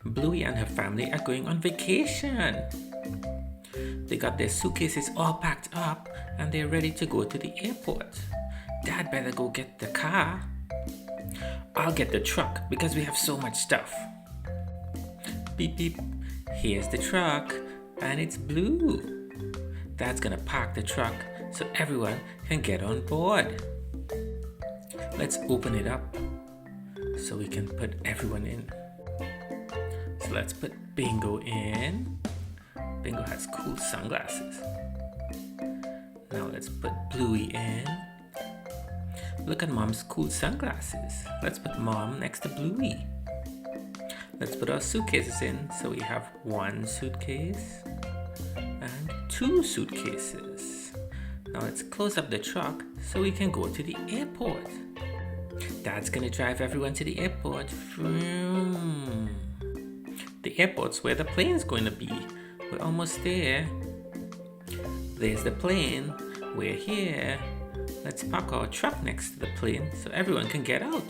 Bluey and her family are going on vacation. They got their suitcases all packed up and they're ready to go to the airport. Dad better go get the car. I'll get the truck because we have so much stuff. Beep beep. Here's the truck and it's blue. Dad's gonna park the truck so everyone can get on board. Let's open it up so we can put everyone in. So let's put Bingo in. Bingo has cool sunglasses. Now let's put Bluey in. Look at Mom's cool sunglasses. Let's put Mom next to Bluey. Let's put our suitcases in. So we have one suitcase and two suitcases. Now let's close up the truck so we can go to the airport. Dad's gonna drive everyone to the airport. Vroom. The airport's where the plane's going to be. We're almost there. There's the plane. We're here. Let's park our truck next to the plane so everyone can get out.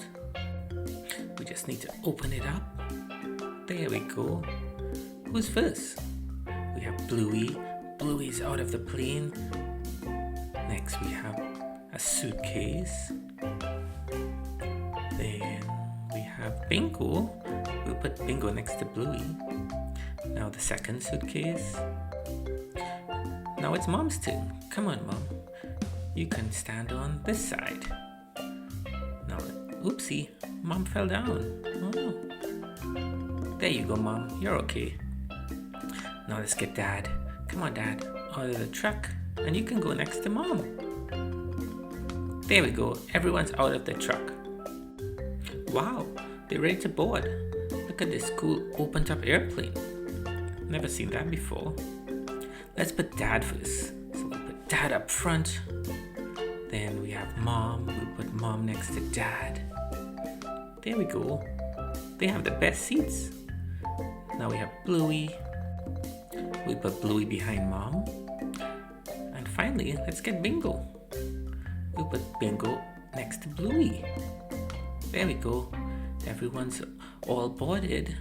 We just need to open it up. There we go. Who's first? We have Bluey. Bluey's out of the plane. Next we have a suitcase. Then we have Bingo. We'll put Bingo next to Bluey. Now the second suitcase. Now it's Mom's turn. Come on, Mom. You can stand on this side. Now, oopsie, Mom fell down. Oh. There you go, Mom. You're okay. Now let's get Dad. Come on, Dad. Out of the truck. And you can go next to Mom. There we go. Everyone's out of the truck. Wow, they're ready to board. Look at this cool open-top airplane. Never seen that before. Let's put Dad first. So we'll put Dad up front. Then we have Mom. We'll put Mom next to Dad. There we go. They have the best seats. Now we have Bluey. We put Bluey behind Mom. And finally, let's get Bingo. We'll put Bingo next to Bluey. There we go. Everyone's all boarded.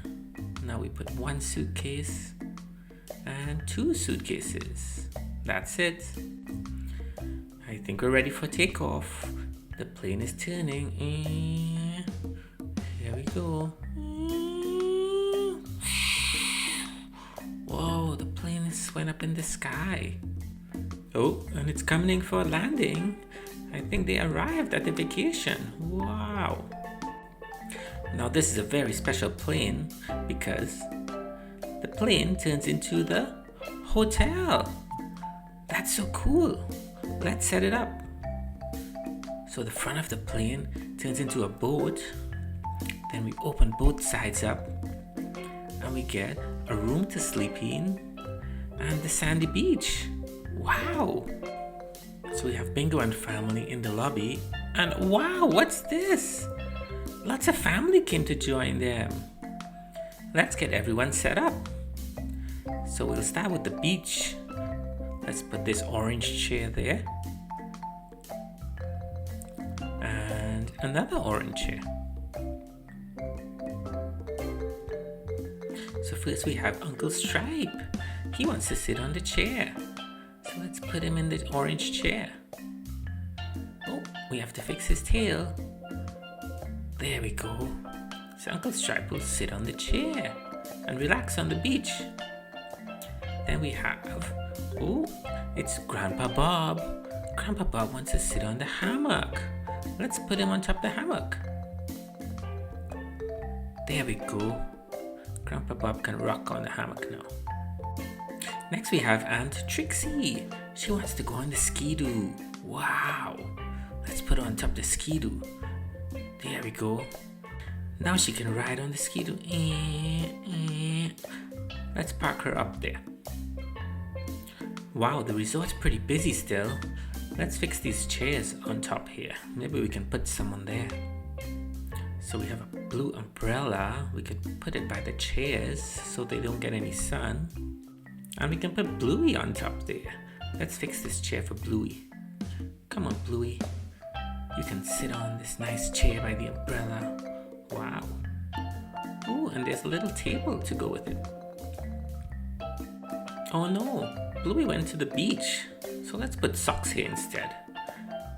Now we put one suitcase and two suitcases. That's it. I think we're ready for takeoff. The plane is turning. Here we go. Whoa, the plane is went up in the sky. Oh, and it's coming for a landing. I think they arrived at the vacation. Wow. Now this is a very special plane because the plane turns into the hotel. That's so cool. Let's set it up. So the front of the plane turns into a boat. Then we open both sides up and we get a room to sleep in and the sandy beach. Wow. So we have Bingo and family in the lobby. And wow, what's this? Lots of family came to join them. Let's get everyone set up. So we'll start with the beach. Let's put this orange chair there. And another orange chair. So first we have Uncle Stripe. He wants to sit on the chair. So let's put him in the orange chair. Oh, we have to fix his tail. There we go. So Uncle Stripe will sit on the chair and relax on the beach. Then we have, oh, it's Grandpa Bob. Grandpa Bob wants to sit on the hammock. Let's put him on top of the hammock. There we go. Grandpa Bob can rock on the hammock now. Next we have Aunt Trixie. She wants to go on the ski-doo. Wow. Let's put her on top of the ski-doo. There we go. Now she can ride on the ski-doo. Let's park her up there. Wow, the resort's pretty busy still. Let's fix these chairs on top here. Maybe we can put someone there. So we have a blue umbrella. We could put it by the chairs so they don't get any sun. And we can put Bluey on top there. Let's fix this chair for Bluey. Come on, Bluey. You can sit on this nice chair by the umbrella. Wow. Ooh, and there's a little table to go with it. Oh no, Bluey went to the beach. So let's put Socks here instead.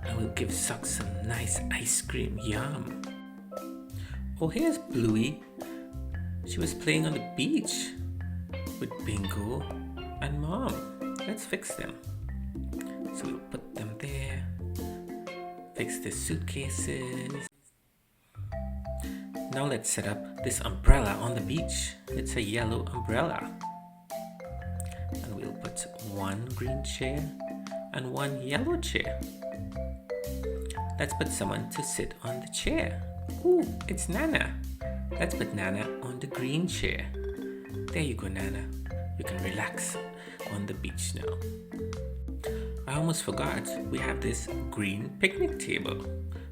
And we'll give Socks some nice ice cream. Yum. Oh, here's Bluey. She was playing on the beach with Bingo and Mom. Let's fix them. So we'll put them there. Fix the suitcases. Now let's set up this umbrella on the beach. It's a yellow umbrella. And we'll put one green chair and one yellow chair. Let's put someone to sit on the chair. Ooh, it's Nana. Let's put Nana on the green chair. There you go, Nana. You can relax on the beach now. I almost forgot, we have this green picnic table.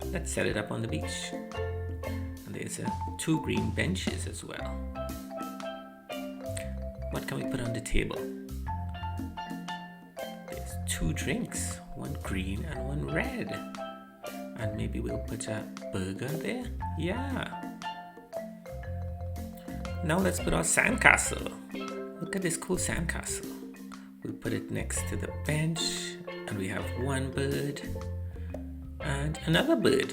Let's set it up on the beach. And there's two green benches as well. What can we put on the table? There's two drinks, one green and one red. And maybe we'll put a burger there? Yeah. Now let's put our sandcastle. Look at this cool sandcastle. We'll put it next to the bench, and we have one bird and another bird.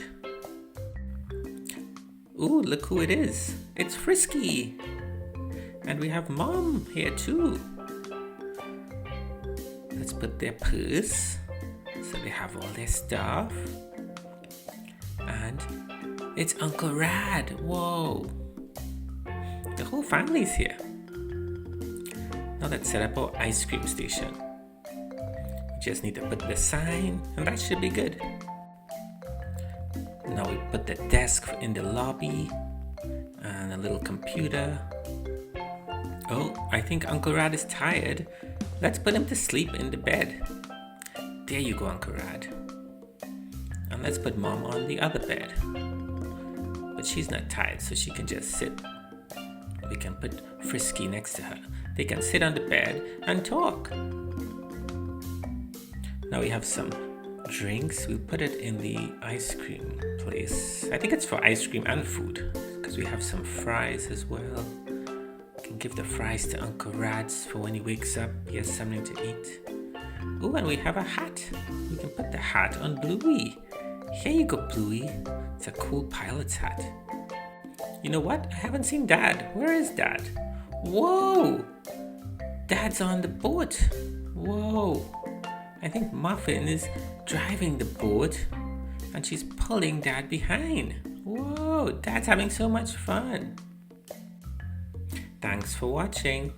Ooh, look who it is. It's Frisky. And we have Mom here too. Let's put their purse so they have all their stuff. And it's Uncle Rad. Whoa. The whole family's here. Now let's set up our ice cream station. We just need to put the sign and that should be good. Now we put the desk in the lobby and a little computer. Oh, I think Uncle Rad is tired. Let's put him to sleep in the bed. There you go, Uncle Rad. And let's put Mom on the other bed. But she's not tired, so she can just sit. We can put Frisky next to her. They can sit on the bed and talk. Now we have some drinks. We'll put it in the ice cream place. I think it's for ice cream and food, because we have some fries as well. We can give the fries to Uncle Rad's for when he wakes up. He has something to eat. Oh, and we have a hat. We can put the hat on Bluey. Here you go, Bluey. It's a cool pilot's hat. You know what? I haven't seen Dad. Where is Dad? Whoa! Dad's on the boat. Whoa! I think Muffin is driving the boat and she's pulling Dad behind. Whoa! Dad's having so much fun. Thanks for watching.